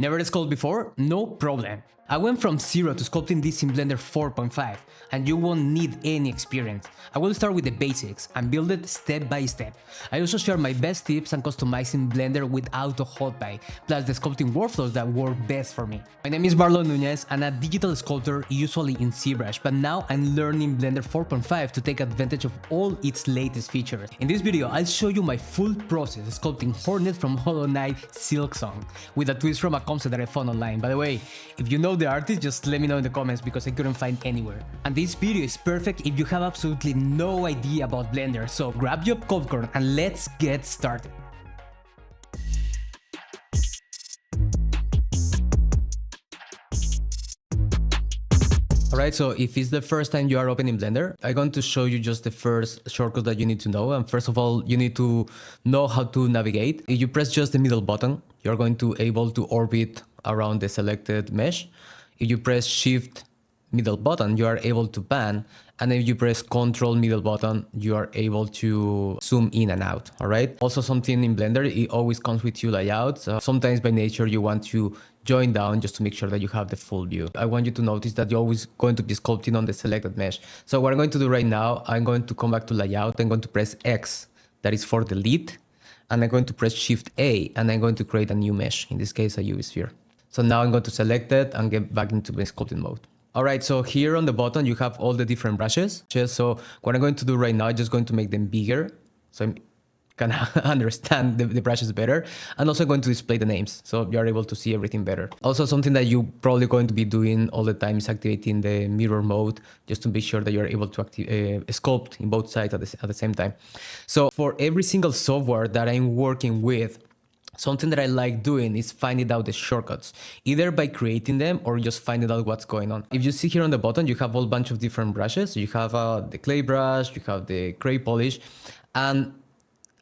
Never sculpted before? No problem. I went from 0 to sculpting this in Blender 4.5, and you won't need any experience. I will start with the basics and build it step by step. I also share my best tips on customizing Blender with AutoHotPie, plus the sculpting workflows that work best for me. My name is Marlon Nunez, I'm a digital sculptor usually in ZBrush, but now I'm learning Blender 4.5 to take advantage of all its latest features. In this video, I'll show you my full process sculpting Hornet from Hollow Knight Silksong, with a twist from a concept that I found online. By the way, if you know the artist, just let me know in the comments because I couldn't find anywhere. And this video is perfect if you have absolutely no idea about Blender, so grab your popcorn and let's get started. Alright, so if it's the first time you are opening Blender, I'm going to show you just the first shortcuts that you need to know. And first of all, you need to know how to navigate. If you press just the middle button, you're going to able to orbit around the selected mesh. If you press Shift middle button, you are able to pan. And if you press Control middle button, you are able to zoom in and out. All right. Also, something in Blender, it always comes with two layouts. Sometimes by nature, you want to join down just to make sure that you have the full view. I want you to notice that you're always going to be sculpting on the selected mesh. So what I'm going to do right now, I'm going to come back to layout. I'm going to press X, that is for delete. And I'm going to press Shift A, and I'm going to create a new mesh. In this case, a UV sphere. So now I'm going to select it and get back into the sculpting mode. All right, so here on the bottom, you have all the different brushes. So what I'm going to do right now, I'm just going to make them bigger, so I can understand the brushes better. And also going to display the names, so you're able to see everything better. Also, something that you're probably going to be doing all the time is activating the mirror mode, just to be sure that you're able to sculpt in both sides at the same time. So for every single software that I'm working with, something that I like doing is finding out the shortcuts, either by creating them or just finding out what's going on. If you see here on the bottom, you have a whole bunch of different brushes. You have the clay brush, you have the gray polish, and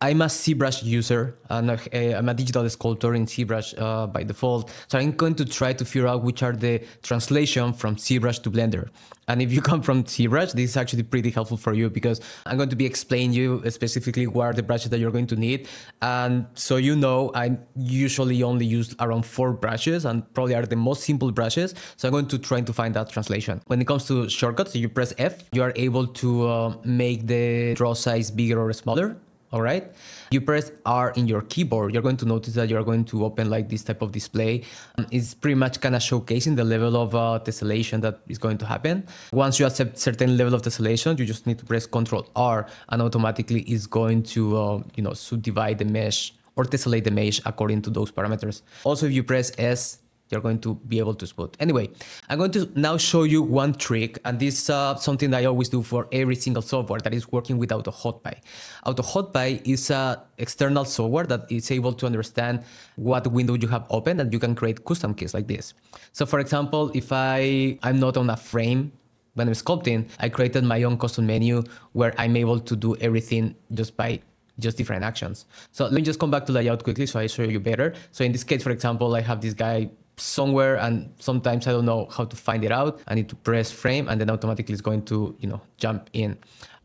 I'm a ZBrush user, and I'm a digital sculptor in ZBrush by default. So I'm going to try to figure out which are the translation from ZBrush to Blender. And if you come from ZBrush, this is actually pretty helpful for you because I'm going to be explaining you specifically what are the brushes that you're going to need. And so you know, I usually only use around 4 brushes and probably are the most simple brushes. So I'm going to try to find that translation. When it comes to shortcuts, you press F, you are able to make the draw size bigger or smaller. All right. You press R in your keyboard, you're going to notice that you're going to open like this type of display. It's pretty much kind of showcasing the level of tessellation that is going to happen. Once you accept certain level of tessellation, you just need to press Ctrl R and automatically it's going to, subdivide the mesh or tessellate the mesh according to those parameters. Also, if you press S, you're going to be able to spot. Anyway, I'm going to now show you one trick, and this is something that I always do for every single software that is working with AutoHotPie. AutoHotPie is an external software that is able to understand what window you have open, and you can create custom keys like this. So for example, if I'm not on a frame when I'm sculpting, I created my own custom menu where I'm able to do everything just by different actions. So let me just come back to layout quickly so I show you better. So in this case, for example, I have this guy somewhere and sometimes I don't know how to find it out. I need to press frame and then automatically it's going to, jump in.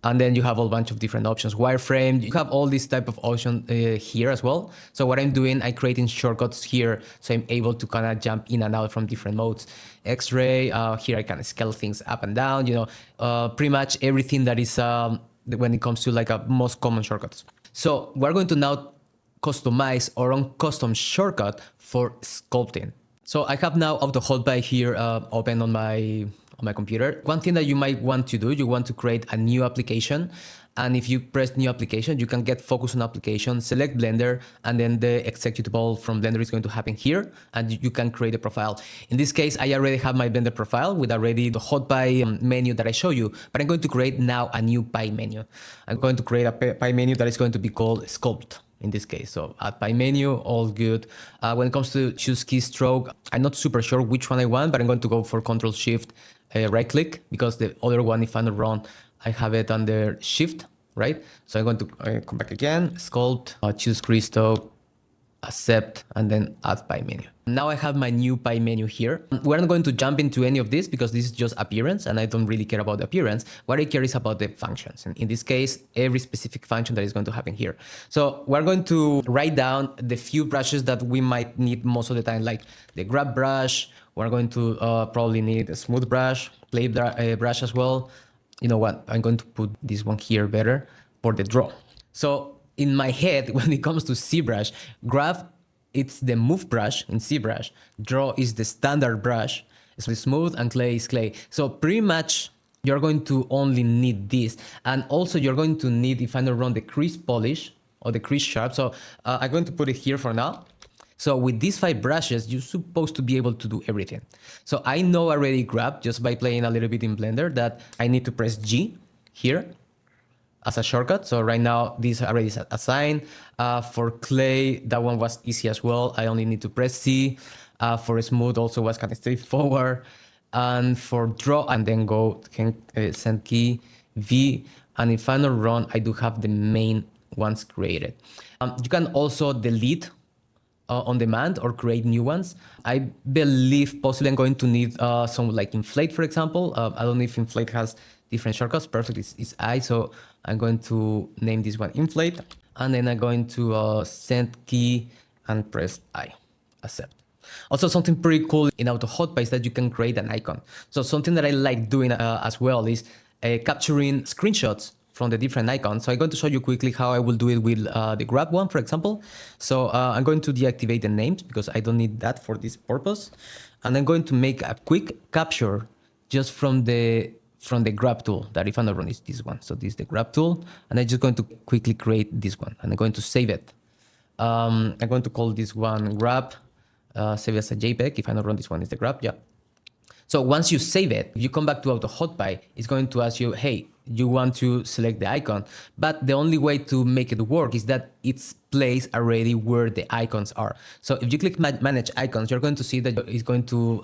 And then you have a whole bunch of different options. Wireframe, you have all these type of options here as well. So what I'm doing, I'm creating shortcuts here. So I'm able to kind of jump in and out from different modes. X-ray, here I can scale things up and down, pretty much everything that is when it comes to like a most common shortcuts. So we're going to now customize our own custom shortcut for sculpting. So I have now AutoHotPie here open on my computer. One thing that you might want to do, you want to create a new application. And if you press new application, you can get focus on application, select Blender, and then the executable from Blender is going to happen here. And you can create a profile. In this case, I already have my Blender profile with already the HotPie menu that I show you, but I'm going to create now a new Pie menu. I'm going to create a Pie menu that is going to be called Sculpt in this case. So add Pie menu, all good. When it comes to choose keystroke, I'm not super sure which one I want, but I'm going to go for Ctrl Shift right click because the other one, if I'm not wrong, I have it under Shift, right? So I'm going to come back again, Sculpt, choose keystroke, accept, and then add pie menu. Now I have my new pie menu here. We're not going to jump into any of this because this is just appearance and I don't really care about the appearance. What I care is about the functions. And in this case, every specific function that is going to happen here. So we're going to write down the few brushes that we might need most of the time, like the grab brush. We're going to probably need a smooth brush, play brush as well. You know what? I'm going to put this one here better for the draw. So in my head, when it comes to ZBrush, grab, it's the move brush in ZBrush. Draw is the standard brush. It's smooth and clay is clay. So pretty much you're going to only need this. And also you're going to need, if I not wrong, the crease polish or the crease sharp. So I'm going to put it here for now. So with these 5 brushes, you're supposed to be able to do everything. So I know already grab just by playing a little bit in Blender that I need to press G here as a shortcut. So right now this already is assigned. For clay, that one was easy as well. I only need to press C. For smooth also was kind of straightforward. And for draw and then go send key V. And if I'm not wrong, I do have the main ones created. You can also delete on demand or create new ones. I believe possibly I'm going to need some like Inflate, for example. I don't know if Inflate has different shortcuts. Perfect, it's I. So I'm going to name this one Inflate. And then I'm going to send key and press I, accept. Also, something pretty cool in AutoHotPie is that you can create an icon. So something that I like doing as well is capturing screenshots from the different icons. So I'm going to show you quickly how I will do it with the grab one, for example. So I'm going to deactivate the names because I don't need that for this purpose. And I'm going to make a quick capture just from the grab tool that if I'm not wrong is this one. So this is the grab tool. And I'm just going to quickly create this one and I'm going to save it. I'm going to call this one grab, save it as a JPEG. If I'm not wrong, this one is the grab, yeah. So once you save it, if you come back to AutoHotPie, it's going to ask you, hey, you want to select the icon. But the only way to make it work is that it's placed already where the icons are. So if you click manage icons, you're going to see that it's going to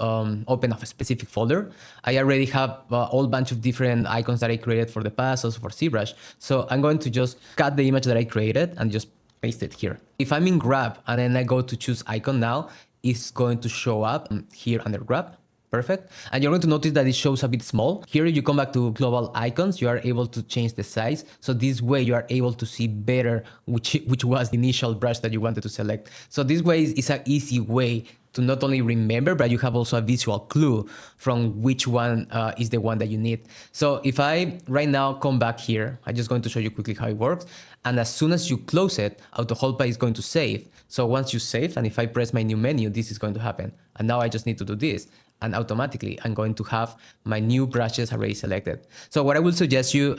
open up a specific folder. I already have a whole bunch of different icons that I created for the past, also for ZBrush. So I'm going to just cut the image that I created and just paste it here. If I'm in grab and then I go to choose icon now, it's going to show up here under grab. Perfect. And you're going to notice that it shows a bit small. Here, if you come back to global icons, you are able to change the size. So this way you are able to see better which was the initial brush that you wanted to select. So this way is an easy way to not only remember, but you have also a visual clue from which one is the one that you need. So if I right now come back here, I'm just going to show you quickly how it works. And as soon as you close it, AutoHotPie is going to save. So once you save, and if I press my new menu, this is going to happen. And now I just need to do this. And automatically I'm going to have my new brushes already selected. So what I will suggest you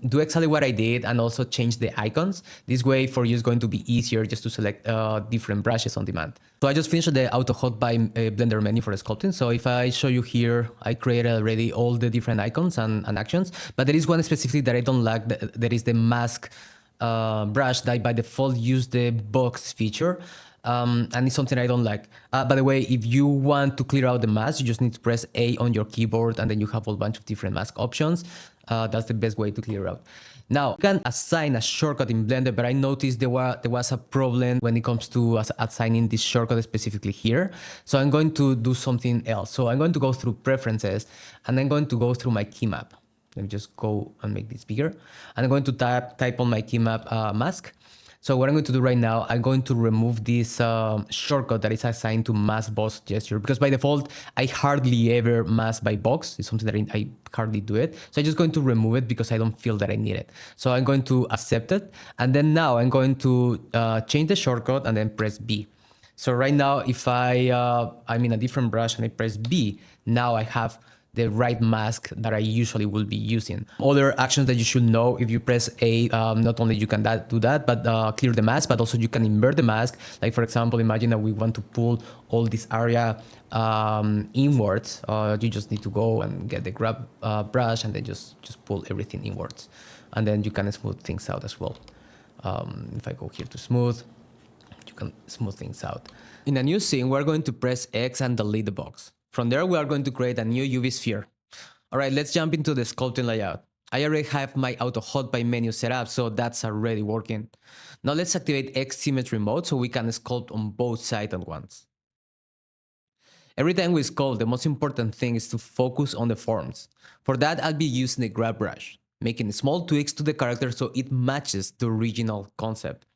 do exactly what I did and also change the icons. This way for you is going to be easier just to select different brushes on demand. So I just finished the AutoHotPie Blender menu for sculpting. So if I show you here, I created already all the different icons and actions, but there is one specifically that I don't like. That is the mask brush that by default use the box feature. And it's something I don't like. By the way, if you want to clear out the mask, you just need to press A on your keyboard and then you have a whole bunch of different mask options. That's the best way to clear out. Now, you can assign a shortcut in Blender, but I noticed there was a problem when it comes to assigning this shortcut specifically here. So I'm going to do something else. So I'm going to go through preferences and I'm going to go through my key map. Let me just go and make this bigger. And I'm going to type on my key map mask. So what I'm going to do right now, I'm going to remove this shortcut that is assigned to mask box gesture, because by default, I hardly ever mask by box. It's something that I hardly do it. So I'm just going to remove it because I don't feel that I need it. So I'm going to accept it. And then now I'm going to change the shortcut and then press B. So right now, if I'm in a different brush and I press B, now I have the right mask that I usually will be using. Other actions that you should know, if you press A, not only you can do that, but clear the mask, but also you can invert the mask. Like for example, imagine that we want to pull all this area inwards. You just need to go and get the grab brush and then just pull everything inwards. And then you can smooth things out as well. If I go here to smooth, you can smooth things out. In a new scene, we're going to press X and delete the box. From there, we are going to create a new UV sphere. All right, let's jump into the sculpting layout. I already have my AutoHotPie menu set up, so that's already working. Now let's activate X Symmetry mode so we can sculpt on both sides at once. Every time we sculpt, the most important thing is to focus on the forms. For that, I'll be using the grab brush, making small tweaks to the character so it matches the original concept.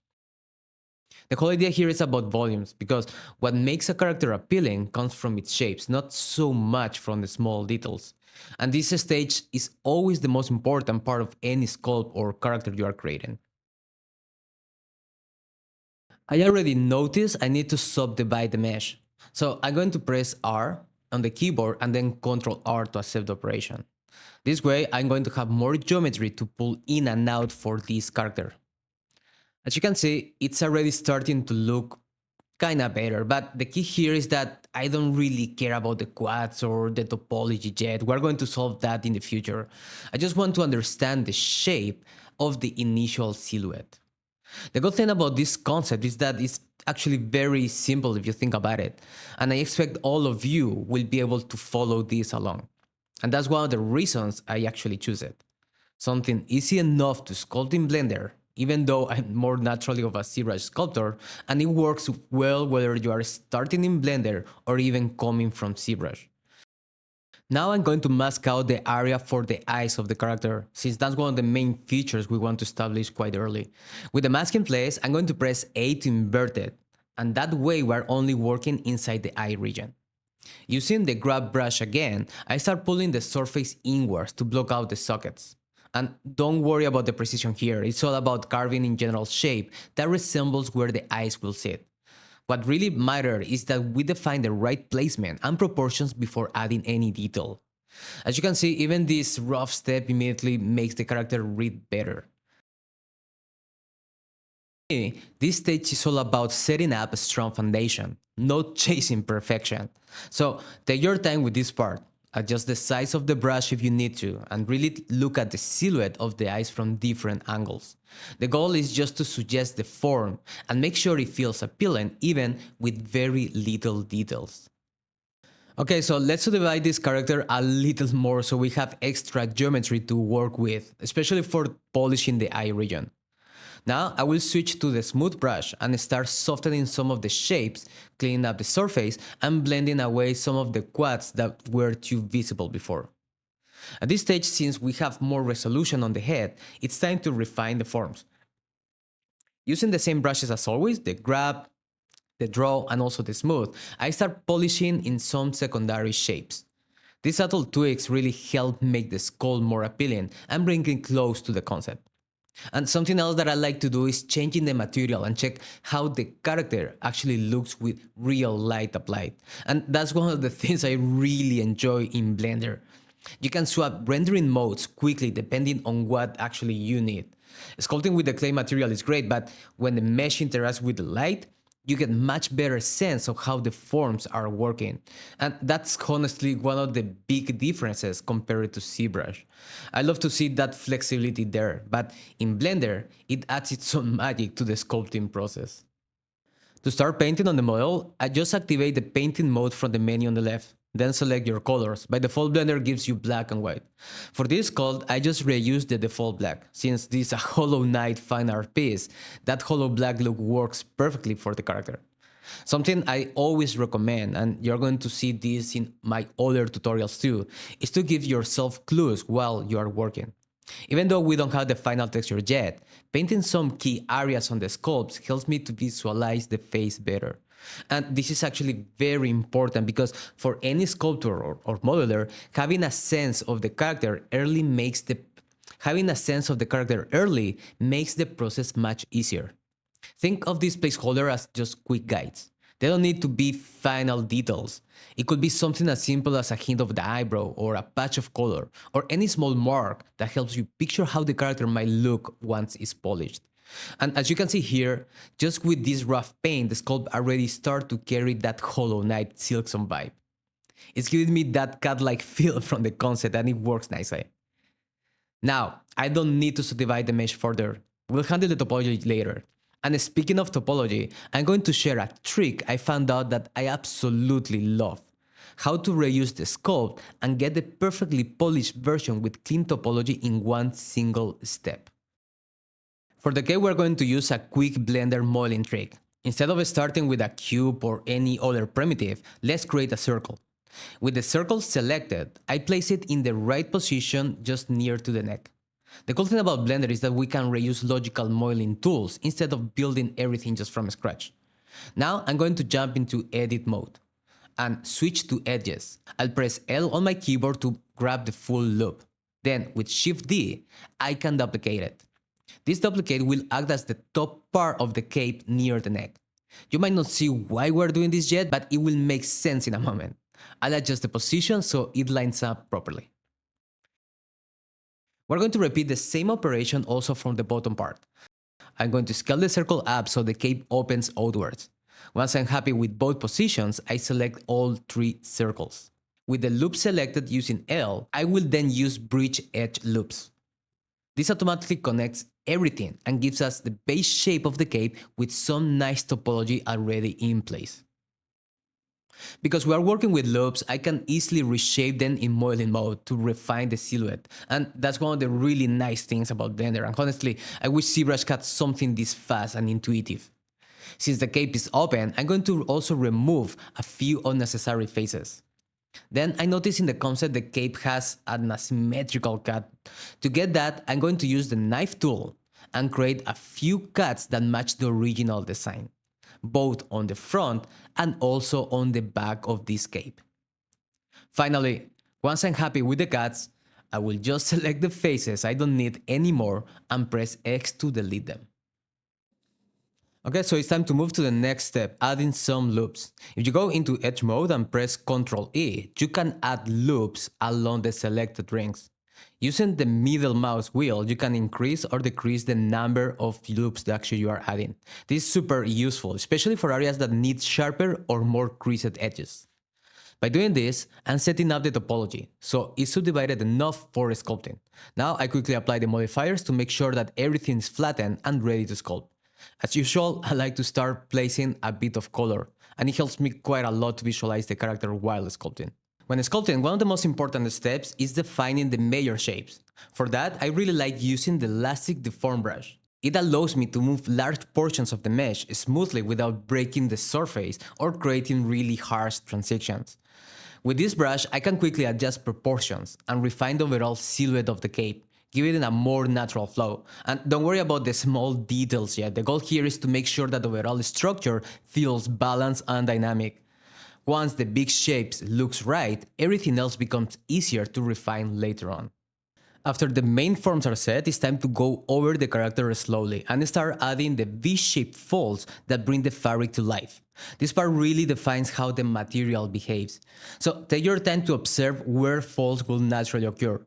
The whole idea here is about volumes, because what makes a character appealing comes from its shapes, not so much from the small details. And this stage is always the most important part of any sculpt or character you are creating. I already noticed I need to subdivide the mesh. So I'm going to press R on the keyboard and then Ctrl R to accept the operation. This way I'm going to have more geometry to pull in and out for this character. As you can see, it's already starting to look kinda better, but the key here is that I don't really care about the quads or the topology yet. We're going to solve that in the future. I just want to understand the shape of the initial silhouette. The good thing about this concept is that it's actually very simple if you think about it, and I expect all of you will be able to follow this along. And that's one of the reasons I actually choose it. Something easy enough to sculpt in Blender, even though I'm more naturally of a ZRemesher sculptor, and it works well whether you are starting in Blender or even coming from ZRemesher. Now I'm going to mask out the area for the eyes of the character, since that's one of the main features we want to establish quite early. With the mask in place, I'm going to press A to invert it, and that way we're only working inside the eye region. Using the grab brush again, I start pulling the surface inwards to block out the sockets. And don't worry about the precision here, it's all about carving in general shape that resembles where the eyes will sit. What really matters is that we define the right placement and proportions before adding any detail. As you can see, even this rough step immediately makes the character read better. This stage is all about setting up a strong foundation, not chasing perfection. So take your time with this part. Adjust the size of the brush if you need to, and really look at the silhouette of the eyes from different angles. The goal is just to suggest the form and make sure it feels appealing even with very little details. Okay, so let's divide this character a little more so we have extra geometry to work with, especially for polishing the eye region. Now I will switch to the smooth brush and start softening some of the shapes, cleaning up the surface and blending away some of the quads that were too visible before. At this stage, since we have more resolution on the head, it's time to refine the forms. Using the same brushes as always, the grab, the draw and also the smooth, I start polishing in some secondary shapes. These subtle tweaks really help make the sculpt more appealing and bring it close to the concept. And something else that I like to do is changing the material and check how the character actually looks with real light applied. And that's one of the things I really enjoy in Blender. You can swap rendering modes quickly depending on what actually you need. Sculpting with the clay material is great, but when the mesh interacts with the light, you get much better sense of how the forms are working. And that's honestly one of the big differences compared to ZBrush. I love to see that flexibility there, but in Blender, it adds its own magic to the sculpting process. To start painting on the model, I just activate the painting mode from the menu on the left. Then select your colors. By default, Blender gives you black and white. For this sculpt, I just reuse the default black. Since this is a Hollow Knight fine art piece, that hollow black look works perfectly for the character. Something I always recommend, and you're going to see this in my other tutorials too, is to give yourself clues while you are working. Even though we don't have the final texture yet, painting some key areas on the sculpts helps me to visualize the face better. And this is actually very important because for any sculptor or modeler, having a sense of the character early makes the process much easier. Think of this placeholder as just quick guides. They don't need to be final details. It could be something as simple as a hint of the eyebrow or a patch of color or any small mark that helps you picture how the character might look once it's polished. And as you can see here, just with this rough paint, the sculpt already starts to carry that Hollow Knight Silksong vibe. It's giving me that cat-like feel from the concept and it works nicely. Now, I don't need to subdivide the mesh further. We'll handle the topology later. And speaking of topology, I'm going to share a trick I found out that I absolutely love. how to reuse the sculpt, and get the perfectly polished version with clean topology in one single step. For the cake, we're going to use a quick Blender modeling trick. Instead of starting with a cube or any other primitive, let's create a circle. With the circle selected, I place it in the right position just near to the neck. The cool thing about Blender is that we can reuse logical modeling tools instead of building everything just from scratch. Now I'm going to jump into edit mode and switch to edges. I'll press L on my keyboard to grab the full loop. Then with Shift D, I can duplicate it. This duplicate will act as the top part of the cape near the neck. You might not see why we're doing this yet, but it will make sense in a moment. I'll adjust the position so it lines up properly. We're going to repeat the same operation also from the bottom part. I'm going to scale the circle up so the cape opens outwards. Once I'm happy with both positions, I select all three circles. With the loop selected using L, I will then use bridge edge loops. This automatically connects everything and gives us the base shape of the cape with some nice topology already in place. Because we are working with loops, I can easily reshape them in modeling mode to refine the silhouette. And that's one of the really nice things about Blender. And honestly, I wish ZBrush had something this fast and intuitive. Since the cape is open, I'm going to also remove a few unnecessary faces. Then I notice in the concept the cape has an asymmetrical cut. To get that, I'm going to use the knife tool and create a few cuts that match the original design, both on the front and also on the back of this cape. Finally, once I'm happy with the cuts, I will just select the faces I don't need anymore and press X to delete them. Okay, so it's time to move to the next step, adding some loops. If you go into Edge mode and press Ctrl E, you can add loops along the selected rings. Using the middle mouse wheel, you can increase or decrease the number of loops that actually you are adding. This is super useful, especially for areas that need sharper or more creased edges. By doing this, I'm setting up the topology, so it's subdivided enough for sculpting. Now I quickly apply the modifiers to make sure that everything is flattened and ready to sculpt. As usual, I like to start placing a bit of color, and it helps me quite a lot to visualize the character while sculpting. When sculpting, one of the most important steps is defining the major shapes. For that, I really like using the Elastic Deform brush. It allows me to move large portions of the mesh smoothly without breaking the surface or creating really harsh transitions. With this brush, I can quickly adjust proportions and refine the overall silhouette of the cape, giving it a more natural flow. And don't worry about the small details yet. The goal here is to make sure that the overall structure feels balanced and dynamic. Once the big shapes looks right, everything else becomes easier to refine later on. After the main forms are set, it's time to go over the character slowly and start adding the V-shaped folds that bring the fabric to life. This part really defines how the material behaves. So take your time to observe where folds will naturally occur.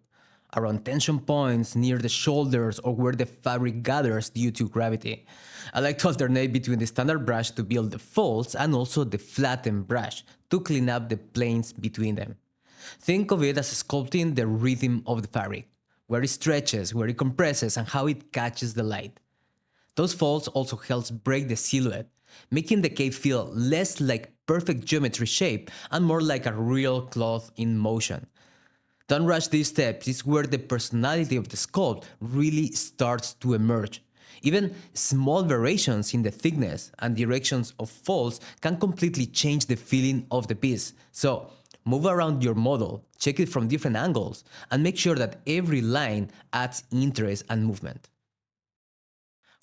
Around tension points, near the shoulders, or where the fabric gathers due to gravity. I like to alternate between the standard brush to build the folds and also the flattened brush to clean up the planes between them. Think of it as sculpting the rhythm of the fabric, where it stretches, where it compresses, and how it catches the light. Those folds also helps break the silhouette, making the cape feel less like perfect geometry shape and more like a real cloth in motion. Don't rush these steps, it's where the personality of the sculpt really starts to emerge. Even small variations in the thickness and directions of folds can completely change the feeling of the piece. So move around your model, check it from different angles, and make sure that every line adds interest and movement.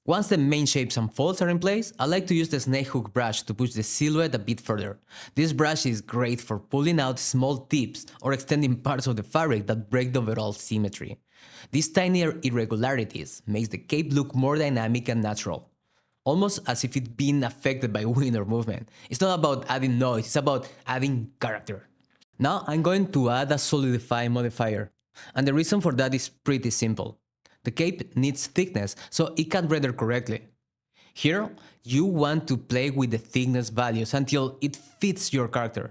Once the main shapes and folds are in place, I like to use the snake hook brush to push the silhouette a bit further. This brush is great for pulling out small tips or extending parts of the fabric that break the overall symmetry. These tinier irregularities makes the cape look more dynamic and natural, almost as if it's being affected by wind or movement. It's not about adding noise, it's about adding character. Now I'm going to add a solidify modifier, and the reason for that is pretty simple. The cape needs thickness so it can render correctly. Here, you want to play with the thickness values until it fits your character.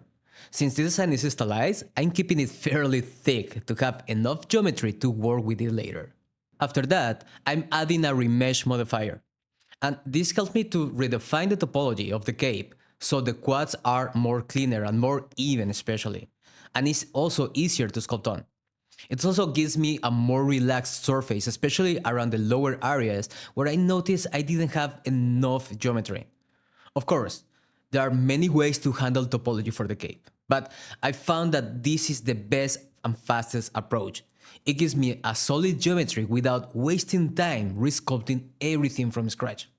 Since this design is stylized, I'm keeping it fairly thick to have enough geometry to work with it later. After that, I'm adding a remesh modifier. And this helps me to redefine the topology of the cape so the quads are more cleaner and more even especially, and it's also easier to sculpt on. It also gives me a more relaxed surface, especially around the lower areas where I noticed I didn't have enough geometry. Of course, there are many ways to handle topology for the cape, but I found that this is the best and fastest approach. It gives me a solid geometry without wasting time resculpting everything from scratch.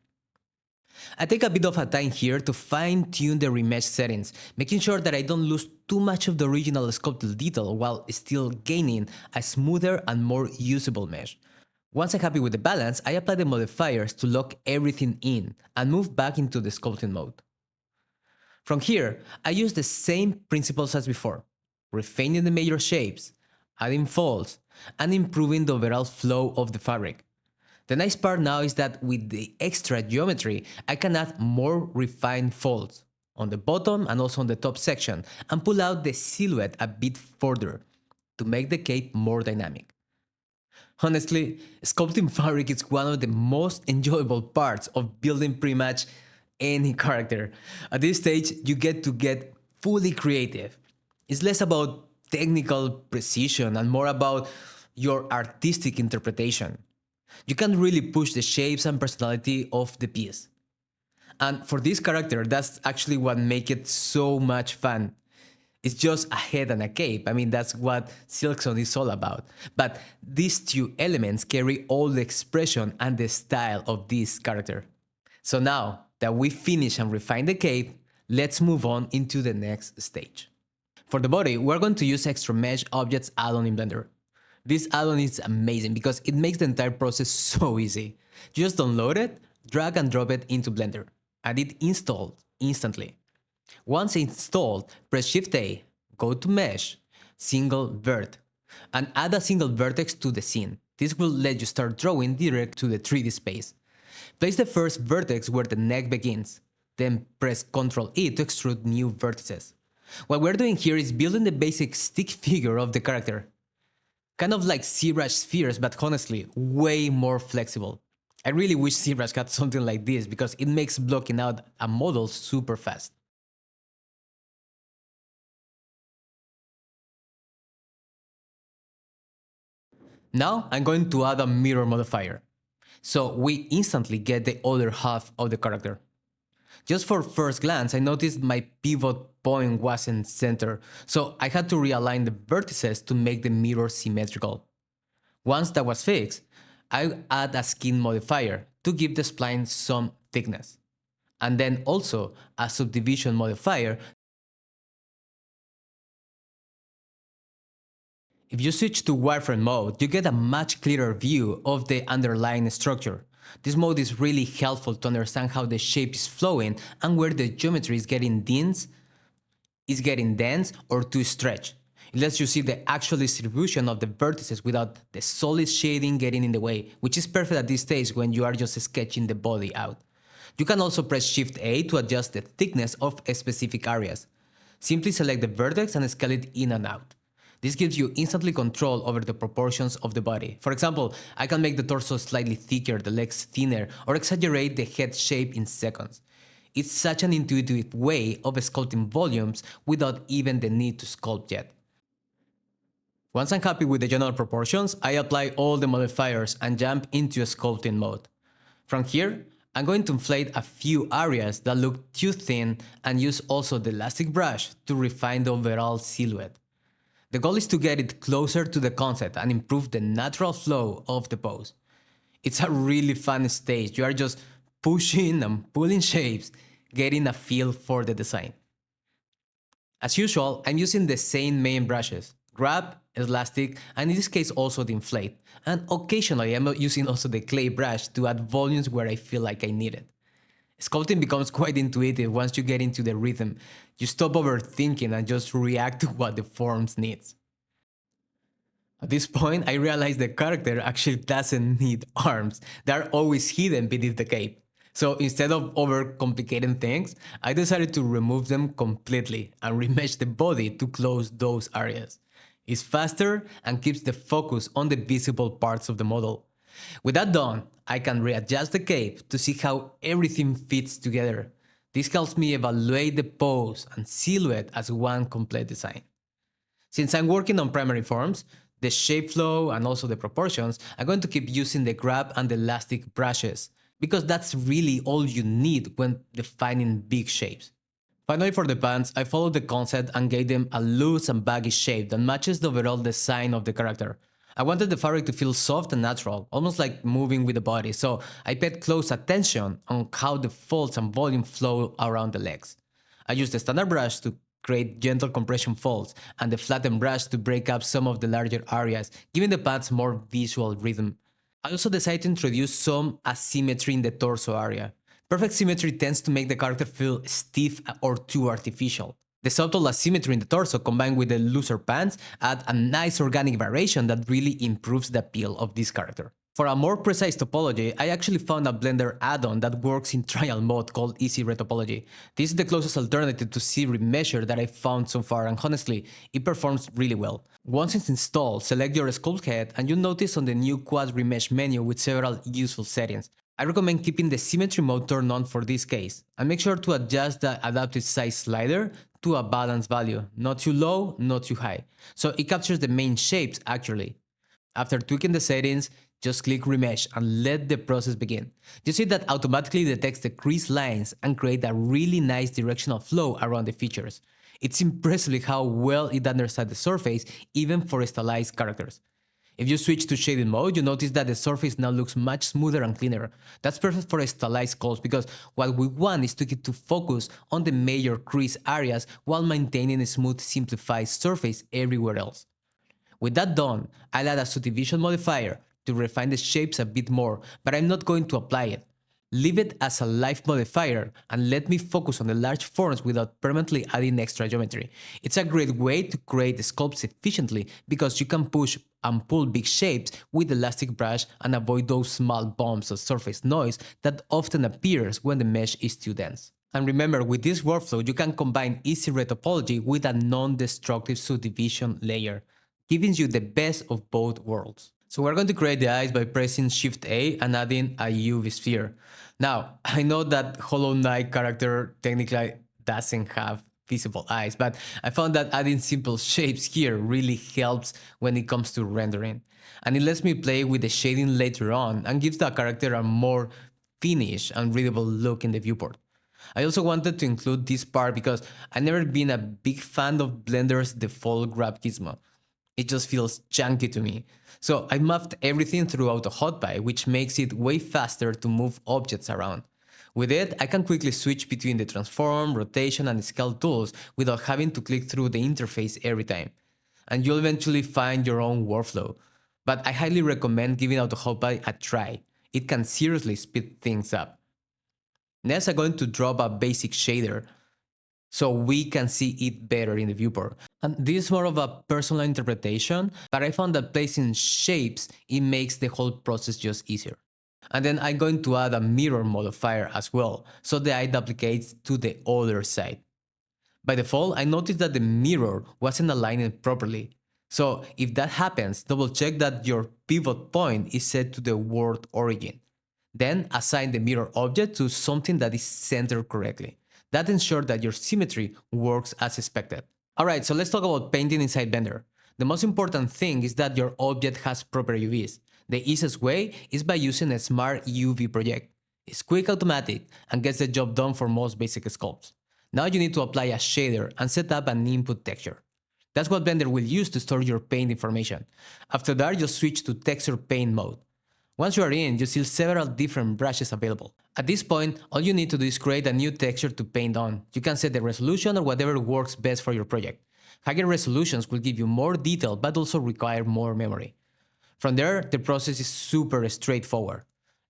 I take a bit of a time here to fine-tune the remesh settings, making sure that I don't lose too much of the original sculpted detail while still gaining a smoother and more usable mesh. Once I'm happy with the balance, I apply the modifiers to lock everything in and move back into the sculpting mode. From here, I use the same principles as before, refining the major shapes, adding folds, and improving the overall flow of the fabric. The nice part now is that with the extra geometry, I can add more refined folds on the bottom and also on the top section and pull out the silhouette a bit further to make the cape more dynamic. Honestly, sculpting fabric is one of the most enjoyable parts of building pretty much any character. At this stage, you get to get fully creative. It's less about technical precision and more about your artistic interpretation. You can really push the shapes and personality of the piece. And for this character, that's actually what makes it so much fun. It's just a head and a cape. I mean, that's what Silkson is all about. But these two elements carry all the expression and the style of this character. So now that we finish and refine the cape, let's move on into the next stage. For the body, we're going to use extra mesh objects add-on in Blender. This add-on is amazing because it makes the entire process so easy. Just download it, drag and drop it into Blender, and it installs instantly. Once installed, press Shift-A, go to Mesh, Single Vert, and add a single vertex to the scene. This will let you start drawing direct to the 3D space. Place the first vertex where the neck begins, then press Ctrl-E to extrude new vertices. What we're doing here is building the basic stick figure of the character. Kind of like ZRemesher spheres, but honestly, way more flexible. I really wish ZRemesher had something like this because it makes blocking out a model super fast. Now I'm going to add a mirror modifier, so we instantly get the other half of the character. Just for first glance, I noticed my pivot point wasn't centered, so I had to realign the vertices to make the mirror symmetrical. Once that was fixed, I add a skin modifier to give the spline some thickness, and then also a subdivision modifier. If you switch to wireframe mode, you get a much clearer view of the underlying structure. This mode is really helpful to understand how the shape is flowing and where the geometry is getting dense or too stretched. It lets you see the actual distribution of the vertices without the solid shading getting in the way, which is perfect at this stage when you are just sketching the body out. You can also press Shift-A to adjust the thickness of specific areas. Simply select the vertex and scale it in and out. This gives you instantly control over the proportions of the body. For example, I can make the torso slightly thicker, the legs thinner, or exaggerate the head shape in seconds. It's such an intuitive way of sculpting volumes without even the need to sculpt yet. Once I'm happy with the general proportions, I apply all the modifiers and jump into sculpting mode. From here, I'm going to inflate a few areas that look too thin and use also the elastic brush to refine the overall silhouette. The goal is to get it closer to the concept and improve the natural flow of the pose. It's a really fun stage. You are just pushing and pulling shapes, getting a feel for the design. As usual, I'm using the same main brushes, grab, elastic, and in this case also the inflate. And occasionally I'm using also the clay brush to add volumes where I feel like I need it. Sculpting becomes quite intuitive once you get into the rhythm. You stop overthinking and just react to what the forms needs. At this point, I realized the character actually doesn't need arms. They're always hidden beneath the cape. So instead of overcomplicating things, I decided to remove them completely and remesh the body to close those areas. It's faster and keeps the focus on the visible parts of the model. With that done, I can readjust the cape to see how everything fits together. This helps me evaluate the pose and silhouette as one complete design. Since I'm working on primary forms, the shape flow and also the proportions, I'm going to keep using the grab and the elastic brushes, because that's really all you need when defining big shapes. Finally, for the pants, I followed the concept and gave them a loose and baggy shape that matches the overall design of the character. I wanted the fabric to feel soft and natural, almost like moving with the body, so I paid close attention on how the folds and volume flow around the legs. I used the standard brush to create gentle compression folds and the flattened brush to break up some of the larger areas, giving the pants more visual rhythm. I also decided to introduce some asymmetry in the torso area. Perfect symmetry tends to make the character feel stiff or too artificial. The subtle asymmetry in the torso combined with the looser pants add a nice organic variation that really improves the appeal of this character. For a more precise topology, I actually found a Blender add-on that works in trial mode called Easy Retopology. This is the closest alternative to ZRemesher that I found so far, and honestly, it performs really well. Once it's installed, select your sculpt head and you'll notice on the new quad remesh menu with several useful settings. I recommend keeping the symmetry mode turned on for this case, and make sure to adjust the adaptive size slider to a balanced value, not too low, not too high, so it captures the main shapes accurately. After tweaking the settings, just click Remesh and let the process begin. You see that automatically detects the crease lines and create a really nice directional flow around the features. It's impressive how well it understands the surface, even for stylized characters. If you switch to shading mode, you notice that the surface now looks much smoother and cleaner. That's perfect for stylized sculpts because what we want is to get to focus on the major crease areas while maintaining a smooth, simplified surface everywhere else. With that done, I'll add a subdivision modifier to refine the shapes a bit more, but I'm not going to apply it. Leave it as a live modifier and let me focus on the large forms without permanently adding extra geometry. It's a great way to create sculpts efficiently because you can push and pull big shapes with the elastic brush and avoid those small bumps of surface noise that often appears when the mesh is too dense. And remember, with this workflow, you can combine easy retopology with a non-destructive subdivision layer, giving you the best of both worlds. So we're going to create the eyes by pressing Shift A and adding a UV sphere. Now, I know that Hollow Knight character technically doesn't have visible eyes, but I found that adding simple shapes here really helps when it comes to rendering. And it lets me play with the shading later on and gives the character a more finished and readable look in the viewport. I also wanted to include this part because I've never been a big fan of Blender's default grab gizmo. It just feels chunky to me. So I mapped everything through AutoHotPie, which makes it way faster to move objects around. With it, I can quickly switch between the transform, rotation, and scale tools without having to click through the interface every time. And you'll eventually find your own workflow. But I highly recommend giving AutoHotPie a try. It can seriously speed things up. Next, I'm going to drop a basic shader so we can see it better in the viewport. And this is more of a personal interpretation, but I found that placing shapes, it makes the whole process just easier. And then I'm going to add a mirror modifier as well, so the eye duplicates to the other side. By default, I noticed that the mirror wasn't aligning properly. So if that happens, double check that your pivot point is set to the world origin. Then assign the mirror object to something that is centered correctly. That ensures that your symmetry works as expected. Alright, so let's talk about painting inside Blender. The most important thing is that your object has proper UVs. The easiest way is by using a smart UV project. It's quick, automatic, and gets the job done for most basic sculpts. Now you need to apply a shader and set up an input texture. That's what Blender will use to store your paint information. After that, you'll switch to texture paint mode. Once you are in, you see several different brushes available. At this point, all you need to do is create a new texture to paint on. You can set the resolution or whatever works best for your project. Higher resolutions will give you more detail but also require more memory. From there, the process is super straightforward.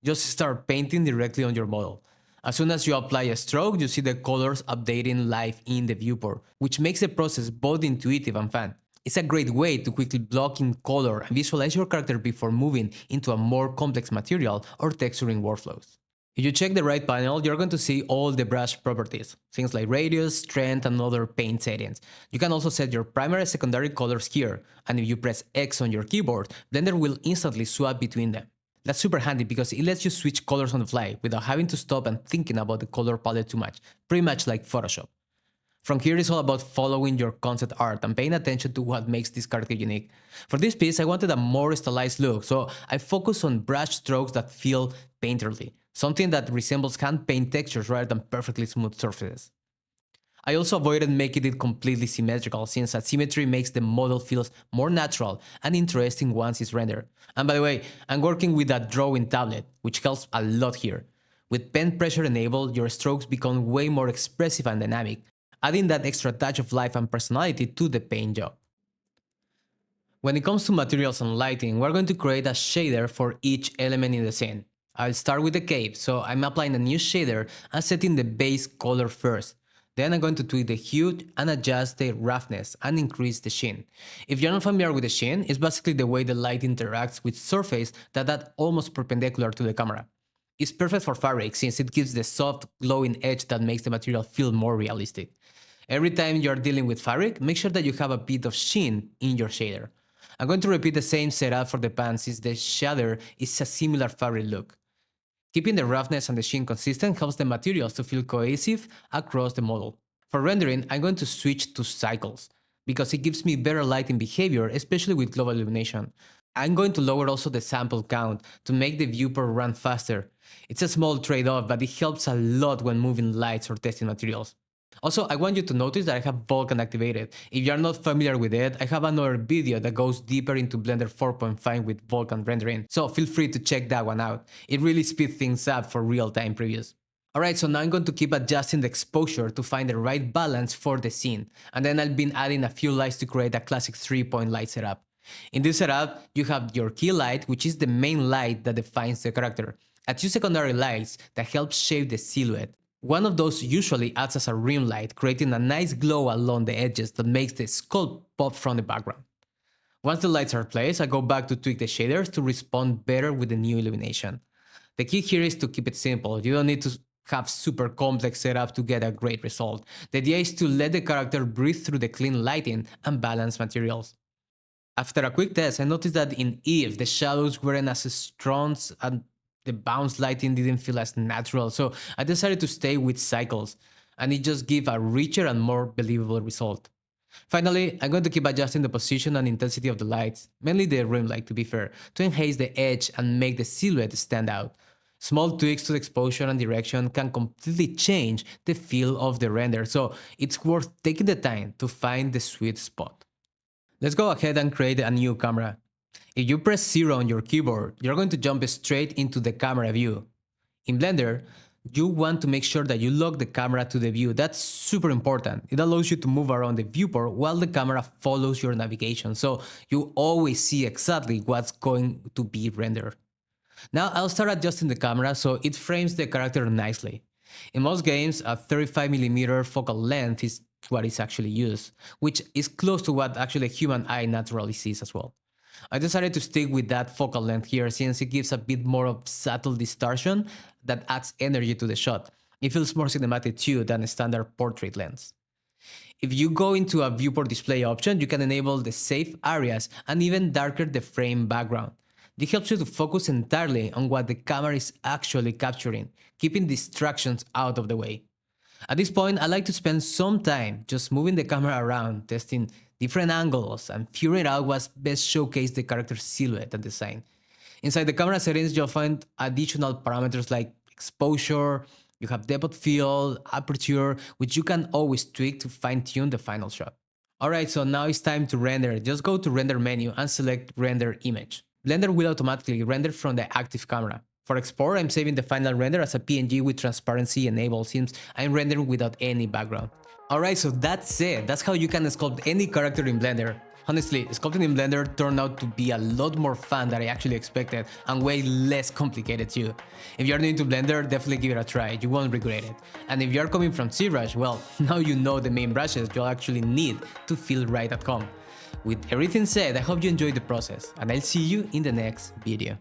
Just start painting directly on your model. As soon as you apply a stroke, you see the colors updating live in the viewport, which makes the process both intuitive and fun. It's a great way to quickly block in color and visualize your character before moving into a more complex material or texturing workflows. If you check the right panel, you're going to see all the brush properties, things like radius, strength, and other paint settings. You can also set your primary and secondary colors here, and if you press X on your keyboard, Blender will instantly swap between them. That's super handy because it lets you switch colors on the fly without having to stop and thinking about the color palette too much, pretty much like Photoshop. From here it's all about following your concept art and paying attention to what makes this character unique. For this piece I wanted a more stylized look, so I focused on brush strokes that feel painterly, something that resembles hand paint textures rather than perfectly smooth surfaces. I also avoided making it completely symmetrical, since asymmetry makes the model feel more natural and interesting once it's rendered. And by the way, I'm working with a drawing tablet, which helps a lot here. With pen pressure enabled, your strokes become way more expressive and dynamic, adding that extra touch of life and personality to the paint job. When it comes to materials and lighting, we're going to create a shader for each element in the scene. I'll start with the cape, so I'm applying a new shader and setting the base color first. Then I'm going to tweak the hue and adjust the roughness and increase the sheen. If you're not familiar with the sheen, it's basically the way the light interacts with surface that's almost perpendicular to the camera. It's perfect for fabric since it gives the soft, glowing edge that makes the material feel more realistic. Every time you're dealing with fabric, make sure that you have a bit of sheen in your shader. I'm going to repeat the same setup for the pants since the shader is a similar fabric look. Keeping the roughness and the sheen consistent helps the materials to feel cohesive across the model. For rendering, I'm going to switch to Cycles, because it gives me better lighting behavior, especially with global illumination. I'm going to lower also the sample count to make the viewport run faster. It's a small trade-off, but it helps a lot when moving lights or testing materials. Also, I want you to notice that I have Vulkan activated. If you are not familiar with it, I have another video that goes deeper into Blender 4.5 with Vulkan rendering, so feel free to check that one out. It really speeds things up for real-time previews. Alright, so now I'm going to keep adjusting the exposure to find the right balance for the scene, and then I've been adding a few lights to create a classic 3-point light setup. In this setup, you have your key light, which is the main light that defines the character, and 2 secondary lights that help shape the silhouette. One of those usually acts as a rim light, creating a nice glow along the edges that makes the sculpt pop from the background. Once the lights are placed, I go back to tweak the shaders to respond better with the new illumination. The key here is to keep it simple. You don't need to have super complex setup to get a great result. The idea is to let the character breathe through the clean lighting and balanced materials. After a quick test, I noticed that in Eve, the shadows weren't as strong and the bounce lighting didn't feel as natural, so I decided to stay with Cycles, and it just gave a richer and more believable result. Finally, I'm going to keep adjusting the position and intensity of the lights, mainly the rim light to be fair, to enhance the edge and make the silhouette stand out. Small tweaks to the exposure and direction can completely change the feel of the render, so it's worth taking the time to find the sweet spot. Let's go ahead and create a new camera. If you press 0 on your keyboard, you're going to jump straight into the camera view. In Blender, you want to make sure that you lock the camera to the view. That's super important. It allows you to move around the viewport while the camera follows your navigation, so you always see exactly what's going to be rendered. Now I'll start adjusting the camera so it frames the character nicely. In most games, a 35mm focal length is what is actually used, which is close to what actually a human eye naturally sees as well. I decided to stick with that focal length here since it gives a bit more of subtle distortion that adds energy to the shot. It feels more cinematic too than a standard portrait lens. If you go into a viewport display option, you can enable the safe areas and even darker the frame background. This helps you to focus entirely on what the camera is actually capturing, keeping distractions out of the way. At this point, I like to spend some time just moving the camera around, testing different angles, and figuring out what's best showcase the character's silhouette and design. Inside the camera settings, you'll find additional parameters like exposure, you have depth of field, aperture, which you can always tweak to fine-tune the final shot. Alright, so now it's time to render. Just go to Render menu and select Render Image. Blender will automatically render from the active camera. For export, I'm saving the final render as a PNG with transparency enabled since I'm rendering without any background. Alright, so that's it. That's how you can sculpt any character in Blender. Honestly, sculpting in Blender turned out to be a lot more fun than I actually expected and way less complicated too. If you're new to Blender, definitely give it a try, you won't regret it. And if you're coming from ZRush, well, now you know the main brushes you'll actually need to feel right at home. With everything said, I hope you enjoyed the process, and I'll see you in the next video.